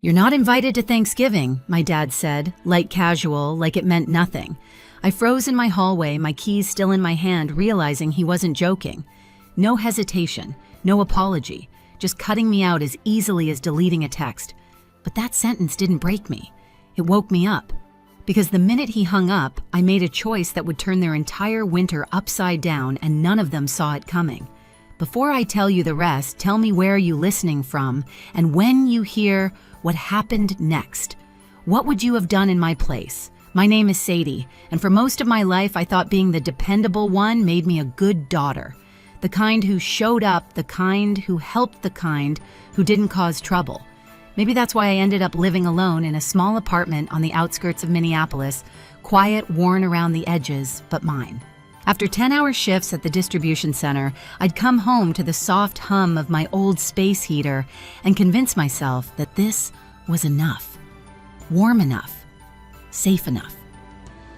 "You're not invited to Thanksgiving," my dad said, light casual, like it meant nothing. I froze in my hallway, my keys still in my hand, realizing he wasn't joking. No hesitation, no apology, just cutting me out as easily as deleting a text. But that sentence didn't break me. It woke me up. Because the minute he hung up, I made a choice that would turn their entire winter upside down, and none of them saw it coming. Before I tell you the rest, tell me where you're listening from, and when you hear what happened next. What would you have done in my place? My name is Sadie, and for most of my life I thought being the dependable one made me a good daughter. The kind who showed up, the kind who helped, the kind who didn't cause trouble. Maybe that's why I ended up living alone in a small apartment on the outskirts of Minneapolis, quiet, worn around the edges, but mine. After 10-hour shifts at the distribution center, I'd come home to the soft hum of my old space heater and convince myself that this was enough. Warm enough. Safe enough.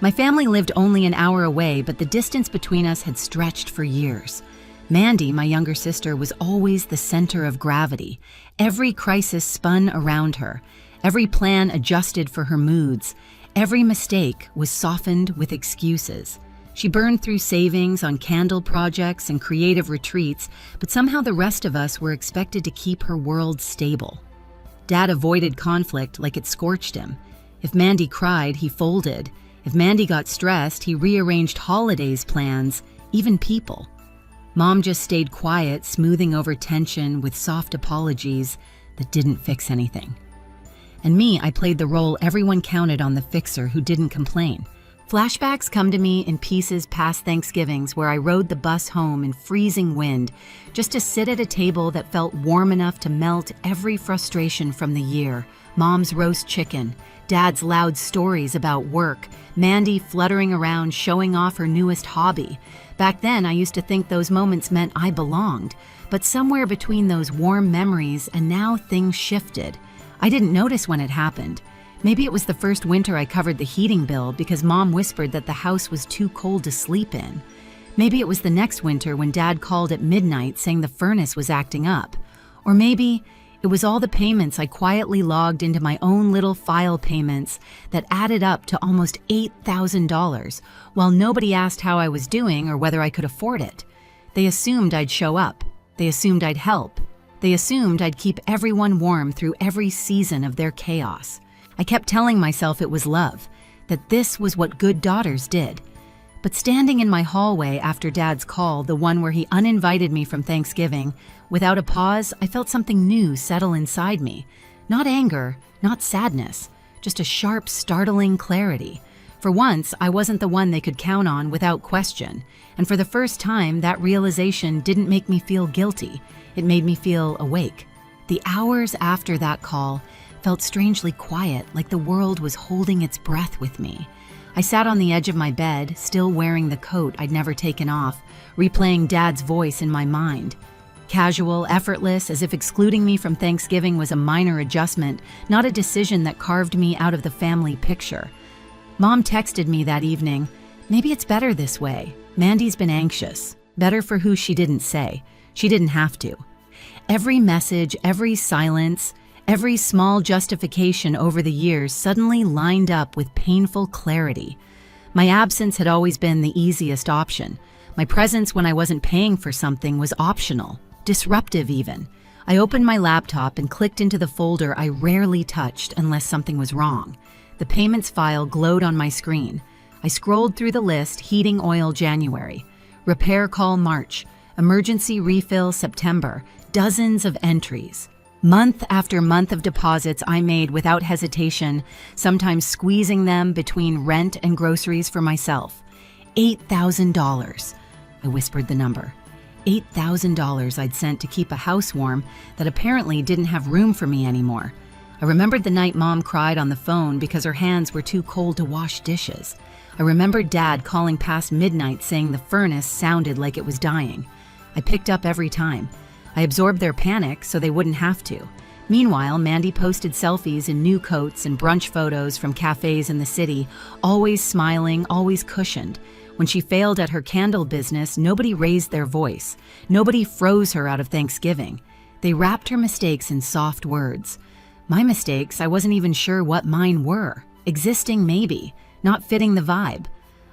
My family lived only an hour away, but the distance between us had stretched for years. Mandy, my younger sister, was always the center of gravity. Every crisis spun around her. Every plan adjusted for her moods. Every mistake was softened with excuses. She burned through savings on candle projects and creative retreats, but somehow the rest of us were expected to keep her world stable. Dad avoided conflict like it scorched him. If Mandy cried, he folded. If Mandy got stressed, he rearranged holidays plans, even people. Mom just stayed quiet, smoothing over tension with soft apologies that didn't fix anything. And me, I played the role everyone counted on, the fixer who didn't complain. Flashbacks come to me in pieces past Thanksgivings where I rode the bus home in freezing wind just to sit at a table that felt warm enough to melt every frustration from the year. Mom's roast chicken, Dad's loud stories about work, Mandy fluttering around showing off her newest hobby. Back then, I used to think those moments meant I belonged, but somewhere between those warm memories and now things shifted. I didn't notice when it happened. Maybe it was the first winter I covered the heating bill because Mom whispered that the house was too cold to sleep in. Maybe it was the next winter when Dad called at midnight saying the furnace was acting up. Or maybe it was all the payments I quietly logged into my own little file payments that added up to almost $8,000 while nobody asked how I was doing or whether I could afford it. They assumed I'd show up. They assumed I'd help. They assumed I'd keep everyone warm through every season of their chaos. I kept telling myself it was love, that this was what good daughters did. But standing in my hallway after Dad's call, the one where he uninvited me from Thanksgiving, without a pause, I felt something new settle inside me. Not anger, not sadness, just a sharp, startling clarity. For once, I wasn't the one they could count on without question. And for the first time, that realization didn't make me feel guilty. It made me feel awake. The hours after that call felt strangely quiet, like the world was holding its breath with me. I sat on the edge of my bed, still wearing the coat I'd never taken off, replaying Dad's voice in my mind. Casual, effortless, as if excluding me from Thanksgiving was a minor adjustment, not a decision that carved me out of the family picture. Mom texted me that evening, "Maybe it's better this way. Mandy's been anxious." Better for who she didn't say. She didn't have to. Every message, every silence, every small justification over the years suddenly lined up with painful clarity. My absence had always been the easiest option. My presence when I wasn't paying for something was optional, disruptive even. I opened my laptop and clicked into the folder I rarely touched unless something was wrong. The payments file glowed on my screen. I scrolled through the list: heating oil January, repair call March, emergency refill September, dozens of entries. Month after month of deposits I made without hesitation, sometimes squeezing them between rent and groceries for myself. $8,000. I whispered the number. $8,000 I'd sent to keep a house warm that apparently didn't have room for me anymore. I remembered the night Mom cried on the phone because her hands were too cold to wash dishes. I remembered Dad calling past midnight saying the furnace sounded like it was dying. I picked up every time. I absorbed their panic so they wouldn't have to. Meanwhile, Mandy posted selfies in new coats and brunch photos from cafes in the city, always smiling, always cushioned. When she failed at her candle business, nobody raised their voice. Nobody froze her out of Thanksgiving. They wrapped her mistakes in soft words. My mistakes, I wasn't even sure what mine were. Existing, maybe, not fitting the vibe.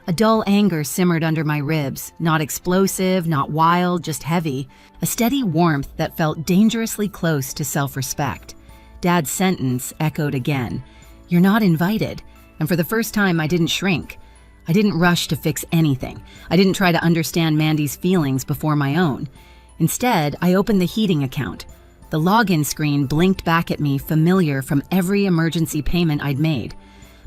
A dull anger simmered under my ribs, not explosive, not wild, just heavy, a steady warmth that felt dangerously close to self-respect. Dad's sentence echoed again. "You're not invited." And for the first time, I didn't shrink. I didn't rush to fix anything. I didn't try to understand Mandy's feelings before my own. Instead, I opened the heating account. The login screen blinked back at me, familiar from every emergency payment I'd made.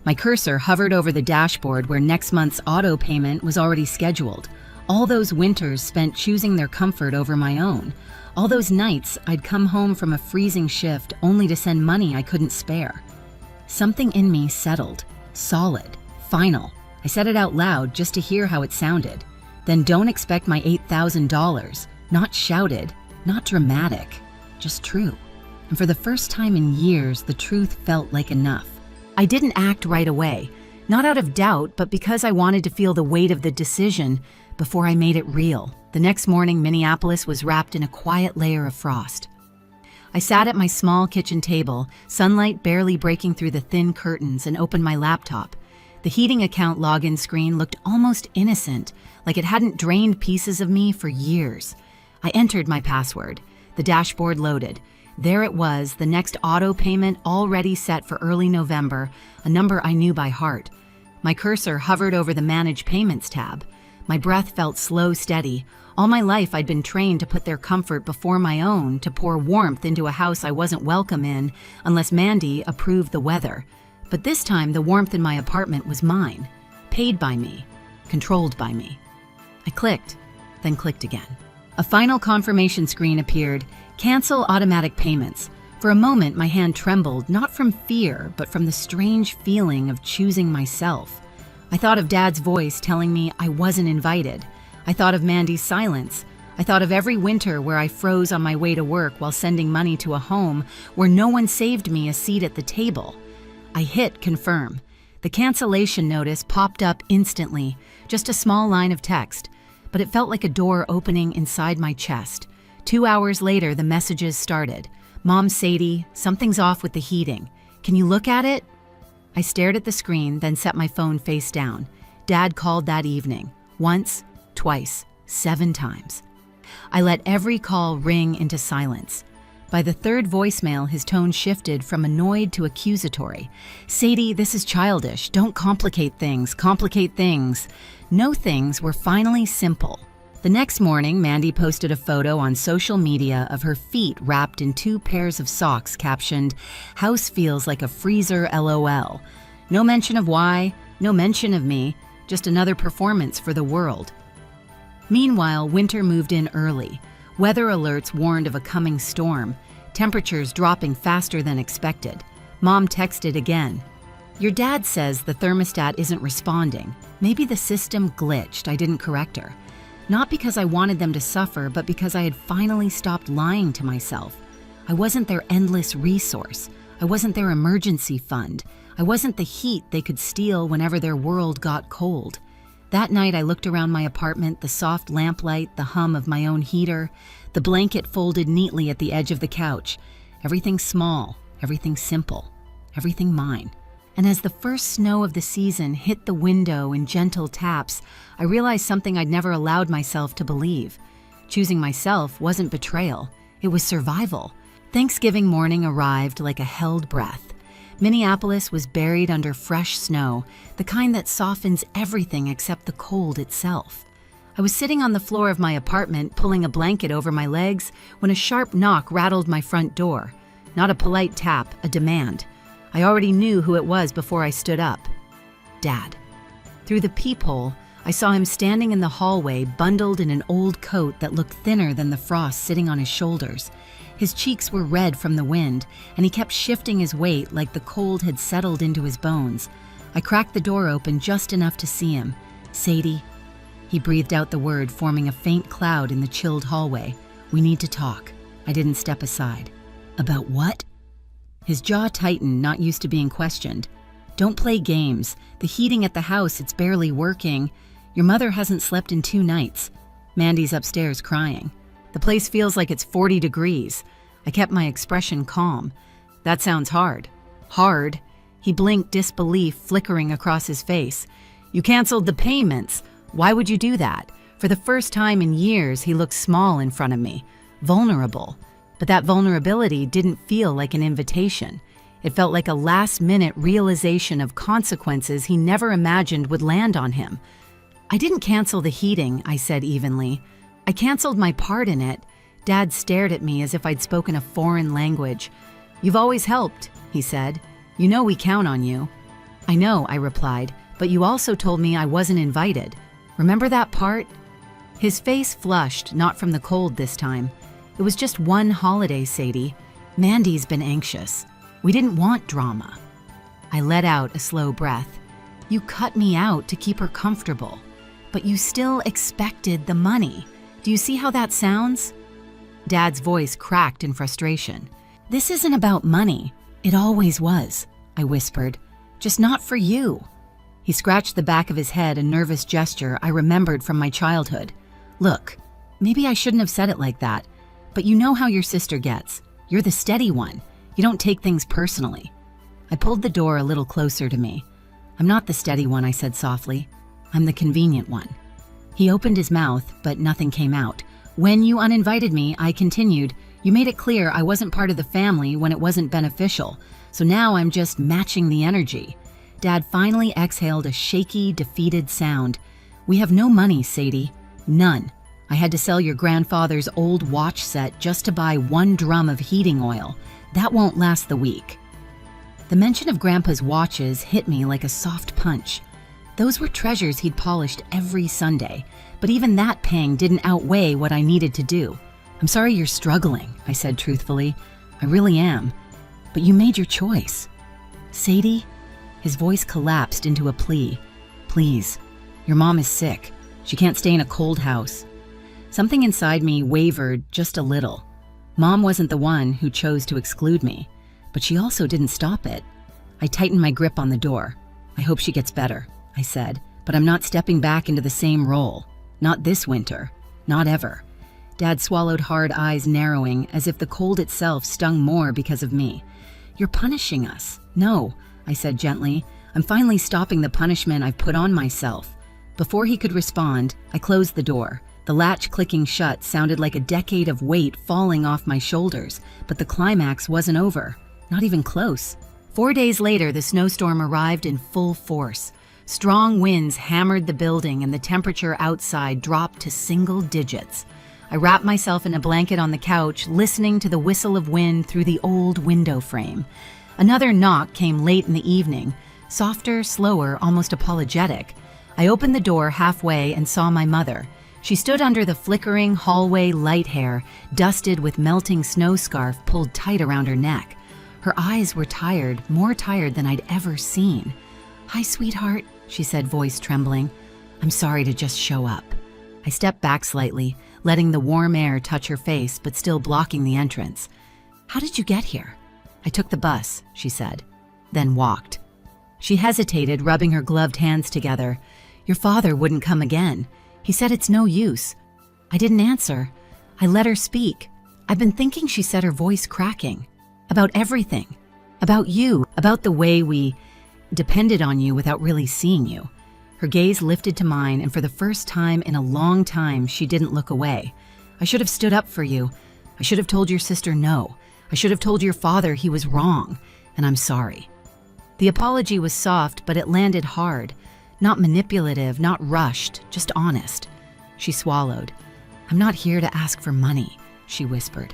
My cursor hovered over the dashboard where next month's auto payment was already scheduled. All those winters spent choosing their comfort over my own. All those nights I'd come home from a freezing shift only to send money I couldn't spare. Something in me settled, solid, final. I said it out loud just to hear how it sounded. Then don't expect my $8,000. Not shouted, not dramatic, just true. And for the first time in years, the truth felt like enough. I didn't act right away, not out of doubt, but because I wanted to feel the weight of the decision before I made it real. The next morning, Minneapolis was wrapped in a quiet layer of frost. I sat at my small kitchen table, sunlight barely breaking through the thin curtains, and opened my laptop. The heating account login screen looked almost innocent, like it hadn't drained pieces of me for years. I entered my password. The dashboard loaded. There it was, the next auto payment already set for early November, a number I knew by heart. My cursor hovered over the Manage Payments tab. My breath felt slow, steady. All my life I'd been trained to put their comfort before my own, to pour warmth into a house I wasn't welcome in unless Mandy approved the weather. But this time the warmth in my apartment was mine, paid by me, controlled by me. I clicked, then clicked again. A final confirmation screen appeared. Cancel automatic payments. For a moment, my hand trembled, not from fear, but from the strange feeling of choosing myself. I thought of Dad's voice telling me I wasn't invited. I thought of Mandy's silence. I thought of every winter where I froze on my way to work while sending money to a home where no one saved me a seat at the table. I hit confirm. The cancellation notice popped up instantly, just a small line of text, but it felt like a door opening inside my chest. 2 hours later, the messages started. "Mom, Sadie, something's off with the heating. Can you look at it?" I stared at the screen, then set my phone face down. Dad called that evening. Once, twice, 7 times. I let every call ring into silence. By the third voicemail, his tone shifted from annoyed to accusatory. "Sadie, this is childish. Don't complicate things. Complicate things." No, things were finally simple. The next morning, Mandy posted a photo on social media of her feet wrapped in 2 pairs of socks captioned, "House feels like a freezer, LOL." No mention of why, no mention of me, just another performance for the world. Meanwhile, winter moved in early. Weather alerts warned of a coming storm, temperatures dropping faster than expected. Mom texted again. "Your dad says the thermostat isn't responding. Maybe the system glitched." I didn't correct her. Not because I wanted them to suffer, but because I had finally stopped lying to myself. I wasn't their endless resource. I wasn't their emergency fund. I wasn't the heat they could steal whenever their world got cold. That night I looked around my apartment, the soft lamplight, the hum of my own heater, the blanket folded neatly at the edge of the couch. Everything small, everything simple, everything mine. And as the first snow of the season hit the window in gentle taps, I realized something I'd never allowed myself to believe. Choosing myself wasn't betrayal, it was survival. Thanksgiving morning arrived like a held breath. Minneapolis was buried under fresh snow, the kind that softens everything except the cold itself. I was sitting on the floor of my apartment, pulling a blanket over my legs, when a sharp knock rattled my front door. Not a polite tap, a demand. I already knew who it was before I stood up. Dad. Through the peephole, I saw him standing in the hallway, bundled in an old coat that looked thinner than the frost sitting on his shoulders. His cheeks were red from the wind, and he kept shifting his weight like the cold had settled into his bones. I cracked the door open just enough to see him. "Sadie." He breathed out the word, forming a faint cloud in the chilled hallway. "We need to talk." I didn't step aside. "About what?" His jaw tightened, not used to being questioned. "Don't play games. The heating at the house, it's barely working. Your mother hasn't slept in 2 nights. Mandy's upstairs crying. The place feels like it's 40 degrees. I kept my expression calm. That sounds hard. Hard? He blinked, disbelief flickering across his face. You canceled the payments. Why would you do that? For the first time in years, he looked small in front of me, vulnerable. But that vulnerability didn't feel like an invitation. It felt like a last-minute realization of consequences he never imagined would land on him. I didn't cancel the heating, I said evenly. I canceled my part in it. Dad stared at me as if I'd spoken a foreign language. You've always helped, he said. You know we count on you. I know, I replied, but you also told me I wasn't invited. Remember that part? His face flushed, not from the cold this time. It was just one holiday, Sadie. Mandy's been anxious. We didn't want drama. I let out a slow breath. You cut me out to keep her comfortable, but you still expected the money. Do you see how that sounds? Dad's voice cracked in frustration. This isn't about money. It always was, I whispered. Just not for you. He scratched the back of his head, a nervous gesture I remembered from my childhood. Look, maybe I shouldn't have said it like that, but you know how your sister gets. You're the steady one. You don't take things personally. I pulled the door a little closer to me. I'm not the steady one, I said softly. I'm the convenient one. He opened his mouth, but nothing came out. When you uninvited me, I continued, you made it clear I wasn't part of the family when it wasn't beneficial, so now I'm just matching the energy. Dad finally exhaled a shaky, defeated sound. We have no money, Sadie. None. I had to sell your grandfather's old watch set just to buy 1 drum of heating oil. That won't last the week. The mention of Grandpa's watches hit me like a soft punch. Those were treasures he'd polished every Sunday, but even that pang didn't outweigh what I needed to do. I'm sorry you're struggling, I said truthfully. I really am. But you made your choice. Sadie? His voice collapsed into a plea. Please, your mom is sick. She can't stay in a cold house. Something inside me wavered just a little. Mom wasn't the one who chose to exclude me, but she also didn't stop it. I tightened my grip on the door. I hope she gets better, I said, but I'm not stepping back into the same role. Not this winter. Not ever. Dad swallowed hard, eyes narrowing, as if the cold itself stung more because of me. You're punishing us. No, I said gently. I'm finally stopping the punishment I've put on myself. Before he could respond, I closed the door. The latch clicking shut sounded like a decade of weight falling off my shoulders, but the climax wasn't over. Not even close. 4 days later, the snowstorm arrived in full force. Strong winds hammered the building and the temperature outside dropped to single digits. I wrapped myself in a blanket on the couch, listening to the whistle of wind through the old window frame. Another knock came late in the evening, softer, slower, almost apologetic. I opened the door halfway and saw my mother. She stood under the flickering hallway light hair, dusted with melting snow scarf pulled tight around her neck. Her eyes were tired, more tired than I'd ever seen. Hi, sweetheart, she said, voice trembling. I'm sorry to just show up. I stepped back slightly, letting the warm air touch her face, but still blocking the entrance. How did you get here? I took the bus, she said, then walked. She hesitated, rubbing her gloved hands together. Your father wouldn't come again. He said it's no use. I didn't answer. I let her speak. I've been thinking, she said, her voice cracking. About everything. About you. About the way we depended on you without really seeing you. Her gaze lifted to mine, and for the first time in a long time, she didn't look away. I should have stood up for you. I should have told your sister no. I should have told your father he was wrong, and I'm sorry. The apology was soft, but it landed hard. Not manipulative, not rushed, just honest. She swallowed. I'm not here to ask for money, she whispered.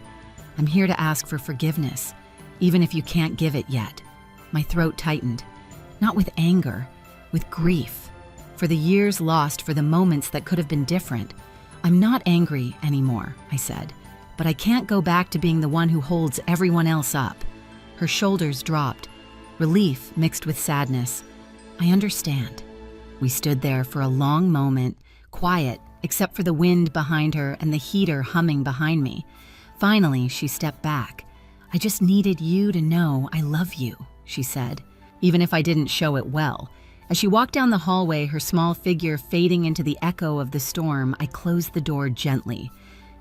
I'm here to ask for forgiveness, even if you can't give it yet. My throat tightened. Not with anger, with grief. For the years lost, for the moments that could have been different. I'm not angry anymore, I said, but I can't go back to being the one who holds everyone else up. Her shoulders dropped, relief mixed with sadness. I understand. We stood there for a long moment, quiet, except for the wind behind her and the heater humming behind me. Finally, she stepped back. I just needed you to know I love you, she said, even if I didn't show it well. As she walked down the hallway, her small figure fading into the echo of the storm, I closed the door gently.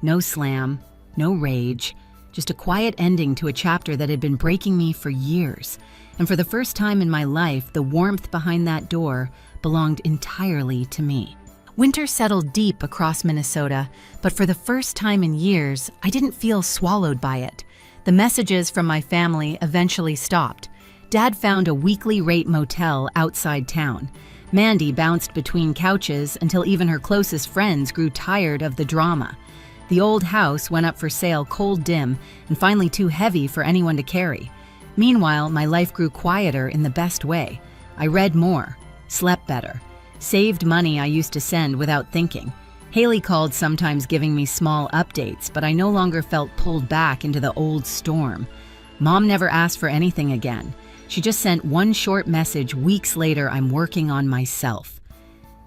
No slam, no rage, just a quiet ending to a chapter that had been breaking me for years. And for the first time in my life, the warmth behind that door belonged entirely to me. Winter settled deep across Minnesota, but for the first time in years, I didn't feel swallowed by it. The messages from my family eventually stopped. Dad found a weekly rate motel outside town. Mandy bounced between couches until even her closest friends grew tired of the drama. The old house went up for sale cold dim and finally too heavy for anyone to carry. Meanwhile, my life grew quieter in the best way. I read more, slept better, saved money I used to send without thinking. Haley called sometimes giving me small updates, but I no longer felt pulled back into the old storm. Mom never asked for anything again. She just sent one short message weeks later, "I'm working on myself.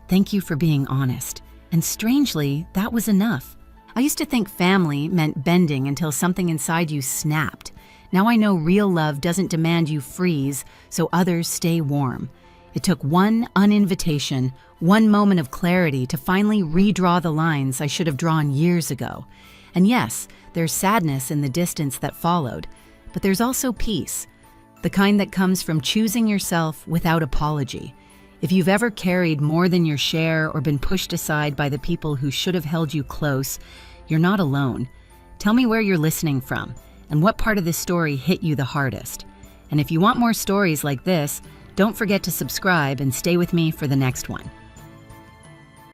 Thank you for being honest." And strangely, that was enough. I used to think family meant bending until something inside you snapped. Now I know real love doesn't demand you freeze so others stay warm. It took one uninvitation, one moment of clarity to finally redraw the lines I should have drawn years ago. And yes, there's sadness in the distance that followed, but there's also peace. The kind that comes from choosing yourself without apology. If you've ever carried more than your share or been pushed aside by the people who should have held you close, you're not alone. Tell me where you're listening from and what part of this story hit you the hardest. And if you want more stories like this, don't forget to subscribe and stay with me for the next one.